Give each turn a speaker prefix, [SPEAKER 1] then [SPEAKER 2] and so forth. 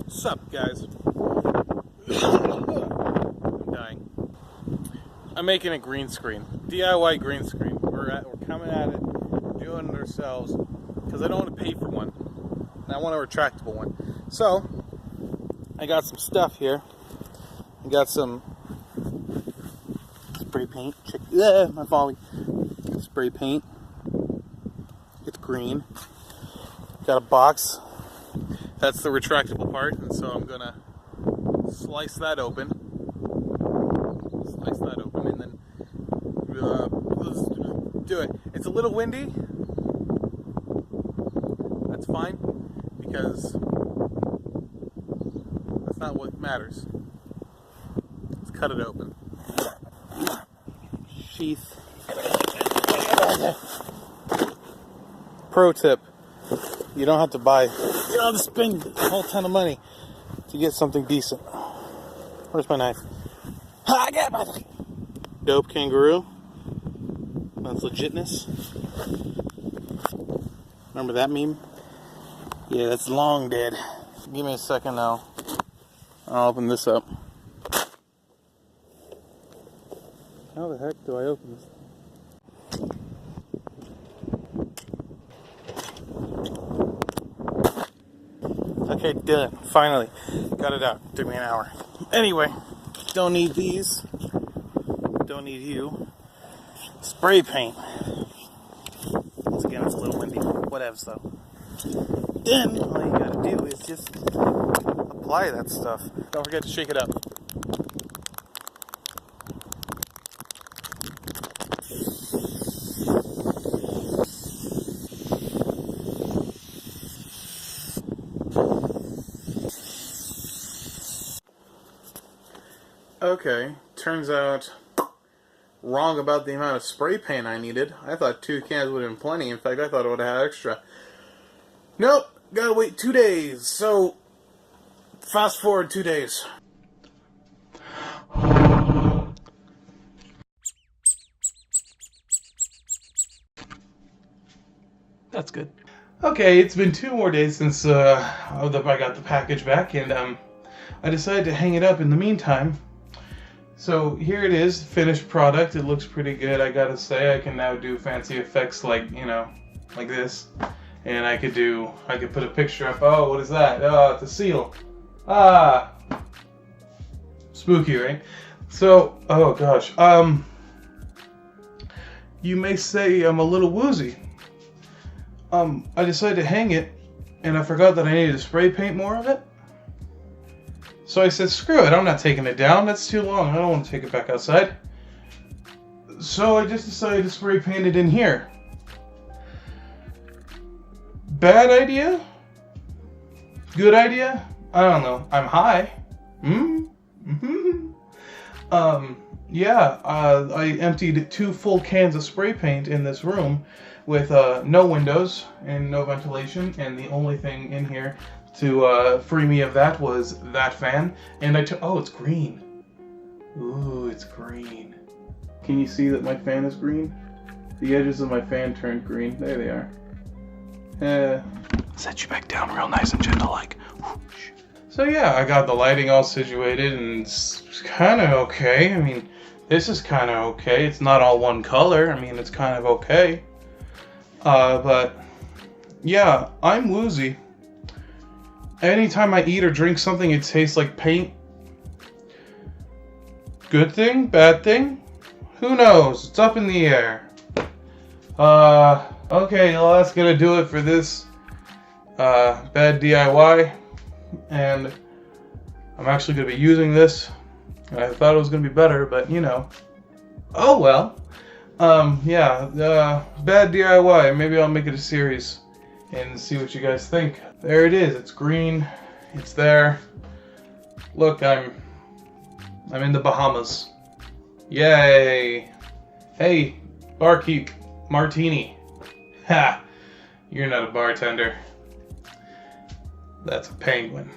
[SPEAKER 1] Sup, guys? I'm dying. I'm making a green screen, DIY green screen. We're coming at it, doing it ourselves, because I don't want to pay for one. And I want a retractable one. So I got some stuff here. I got some spray paint. Check, my folly. Spray paint. It's green. Got a box. That's the retractable part, and so I'm gonna slice that open. And then let's do it. It's a little windy. That's fine, because that's not what matters. Let's cut it open. Sheath. Pro tip: you don't have to buy. You don't have to spend a whole ton of money to get something decent. Where's my knife? I got my knife. Dope kangaroo. That's legitness. Remember that meme? Yeah, that's long dead. Give me a second now. I'll open this up. How the heck do I open this? Okay, done. Finally. Got it out. Took me an hour. Anyway, don't need these. Don't need you. Spray paint. Once again, it's a little windy. Whatevs though. Then, all you gotta do is just apply that stuff. Don't forget to shake it up. Okay, turns out wrong about the amount of spray paint I needed. I thought 2 cans would have been plenty. In fact, I thought I would have had extra. Nope, gotta wait 2 days. So, fast forward 2 days. That's good. Okay, it's been 2 more days since I got the package back, and I decided to hang it up in the meantime. So here it is, finished product. It looks pretty good, I gotta say. I can now do fancy effects like, you know, like this. And I could put a picture up. Oh, what is that? Oh, it's a seal. Ah! Spooky, right? So, oh gosh. You may say I'm a little woozy. I decided to hang it, and I forgot that I needed to spray paint more of it. So I said, screw it, I'm not taking it down. That's too long. I don't want to take it back outside. So I just decided to spray paint it in here. Bad idea? Good idea? I don't know. I'm high. I emptied 2 full cans of spray paint in this room with no windows and no ventilation, and the only thing in here to free me of that was that fan. And oh, it's green. Ooh, it's green. Can you see that my fan is green? The edges of my fan turned green. There they are. Set you back down real nice and gentle like. Whoosh. So yeah, I got the lighting all situated, and it's kind of okay. I mean, this is kind of okay. It's not all one color. I mean, it's kind of okay. But yeah, I'm woozy. Anytime I eat or drink something, it tastes like paint. Good thing? Bad thing? Who knows? It's up in the air. Okay, well, that's gonna do it for this bad DIY. And I'm actually gonna be using this. I thought it was gonna be better, but you know. Oh well. Bad DIY. Maybe I'll make it a series and see what you guys think. There it is. It's green. It's there. Look, I'm in the Bahamas. Yay! Hey, barkeep, martini. Ha! You're not a bartender. That's a penguin.